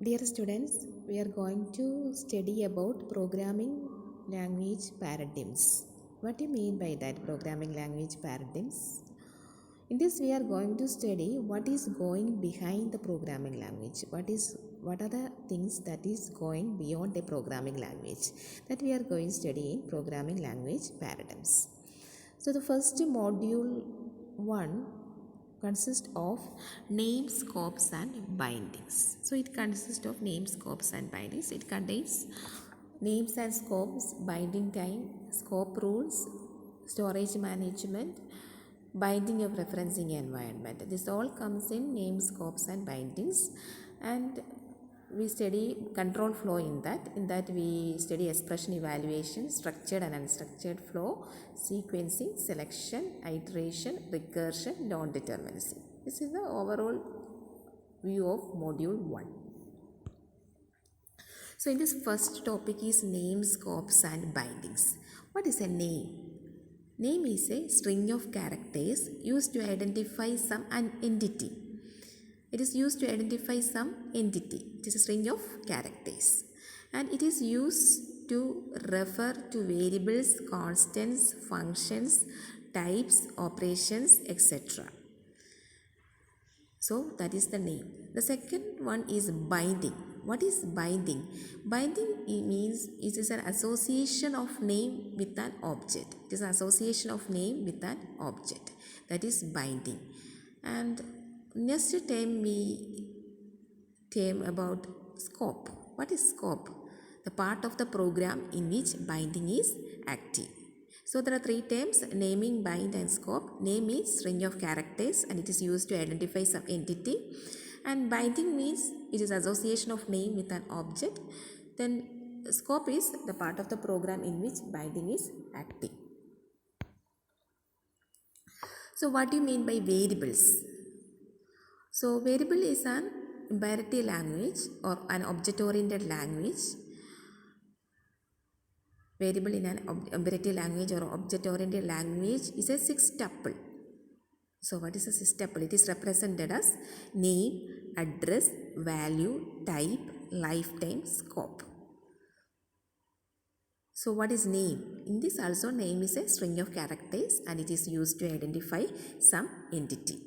Dear students, we are going to study about programming language paradigms. What do you mean by that, programming language paradigms? In this, we are going to study what is going behind the programming language. What are the things that is going beyond a programming language that we are going to study in programming language paradigms. So the first module 1 consists of name, scopes and bindings. So it consists of name, scopes and bindings. It contains names and scopes, binding time, scope rules, storage management, binding of referencing environment. This all comes in name, scopes and bindings, and we study control flow in that. In that we study expression evaluation, structured and unstructured flow, sequencing, selection, iteration, recursion, non-determinacy. This is the overall view of module 1. So in this first topic is name, scopes and bindings. What is a name? Name is a string of characters used to identify some entity. It is used to identify some entity. It is a string of characters. And it is used to refer to variables, constants, functions, types, operations, etc. So that is the name. The second one is binding. What is binding? Binding means it is an association of name with an object. It is an association of name with an object. That is binding. And next term we term about scope. What is scope? The part of the program in which binding is active. So there are three terms: naming, bind and scope. Name is string of characters and it is used to identify some entity. And binding means it is association of name with an object. Then scope is the part of the program in which binding is active. So what do you mean by variables? So variable is an imperative language or an object-oriented language. Variable in an imperative language or object-oriented language is a six-tuple. So what is a six-tuple? It is represented as name, address, value, type, lifetime, scope. So what is name? In this also name is a string of characters and it is used to identify some entity.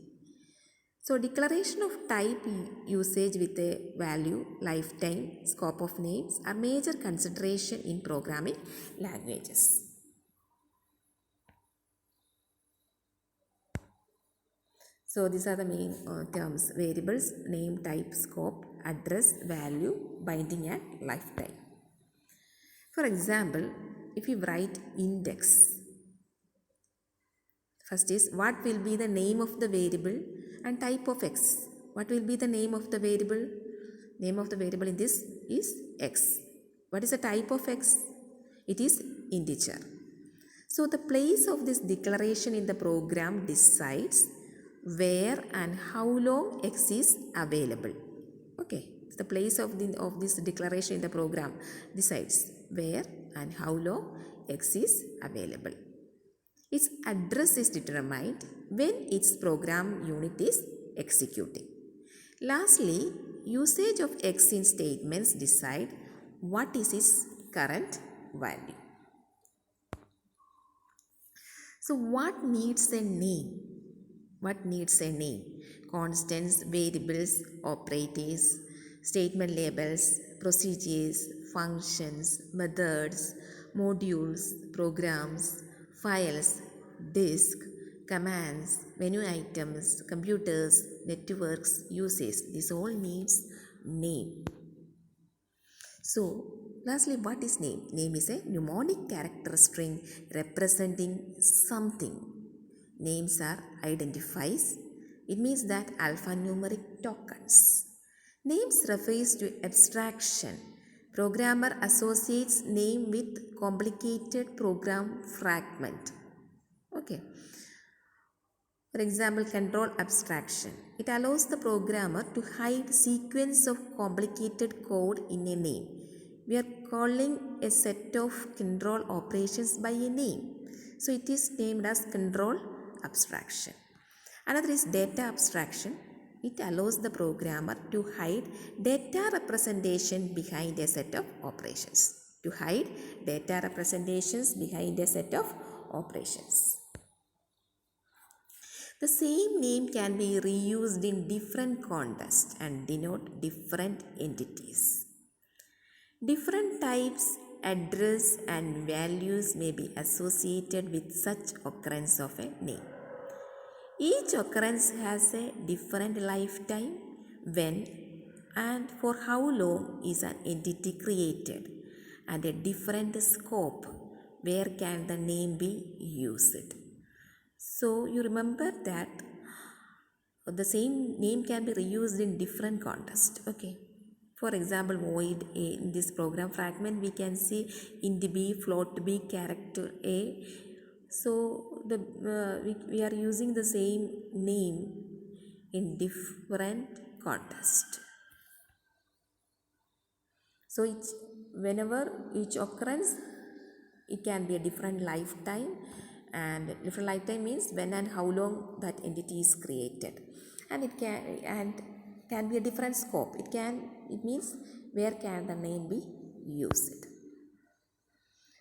So declaration of type usage with a value, lifetime, scope of names are major consideration in programming languages. So these are the main terms: variables, name, type, scope, address, value, binding and lifetime. For example, if you write index, first is what will be the name of the variable and type of x. What will be the name of the variable? Name of the variable in this is x. What is the type of x? It is integer. So the place of this declaration in the program decides where and how long x is available. Okay, the place of this declaration in the program decides where and how long x is available. Its address is determined when its program unit is executing. Lastly, usage of x in statements decide what is its current value. So what needs a name? What needs a name? Constants, variables, operators, statement labels, procedures, functions, methods, modules, programs, files, disk, commands, menu items, computers, networks, uses. This all needs name. So lastly, what is name? Name is a mnemonic character string representing something. Names are identifiers. It means that alphanumeric tokens. Names refers to abstraction. Programmer associates name with complicated program fragment. Okay. For example, control abstraction. It allows the programmer to hide sequence of complicated code in a name. We are calling a set of control operations by a name. So it is named as control abstraction. Another is data abstraction. It allows the programmer to hide data representation behind a set of operations. To hide data representations behind a set of operations. The same name can be reused in different contexts and denote different entities. Different types, address, and values may be associated with such occurrence of a name. Each occurrence has a different lifetime, when and for how long is an entity created, and a different scope, where can the name be used. So you remember that the same name can be reused in different contexts. Okay. For example, void A, in this program fragment we can see int B, float B, character A. So we are using the same name in different contexts. So whenever each occurrence, it can be a different lifetime, and different lifetime means when and how long that entity is created, and it can be a different scope. It means where can the name be used.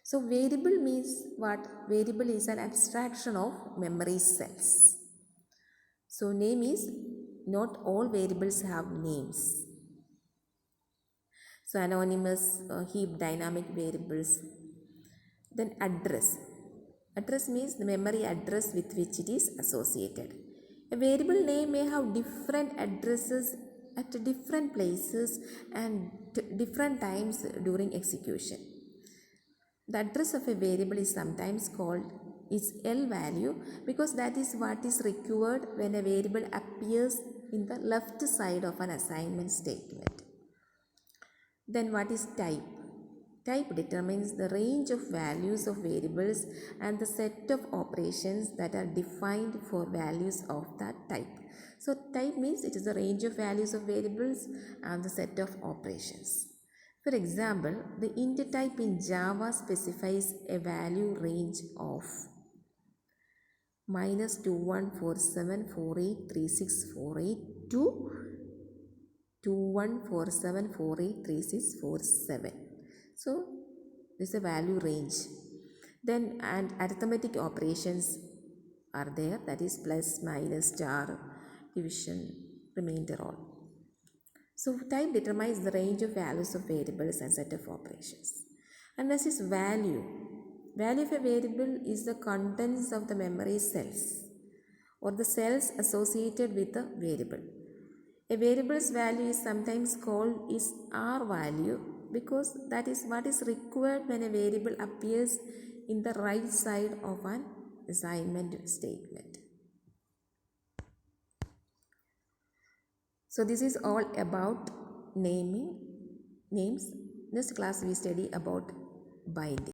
So variable means what? Variable is an abstraction of memory cells. So name is, not all variables have names. So anonymous, heap, dynamic variables. Then address. Address means the memory address with which it is associated. A variable name may have different addresses at different places and different times during execution. The address of a variable is sometimes called its L value, because that is what is required when a variable appears in the left side of an assignment statement. Then what is type? Type determines the range of values of variables and the set of operations that are defined for values of that type. So type means it is the range of values of variables and the set of operations. For example, the int type in Java specifies a value range of -2147483648 to 2147483647. So this is a value range. Then and arithmetic operations are there, that is plus, minus, star, division, remainder, all. So type determines the range of values of variables and set of operations. And this is value. Value of a variable is the contents of the memory cells or the cells associated with the variable. A variable's value is sometimes called its R value, because that is what is required when a variable appears in the right side of an assignment statement. So this is all about names. Next class we study about binding.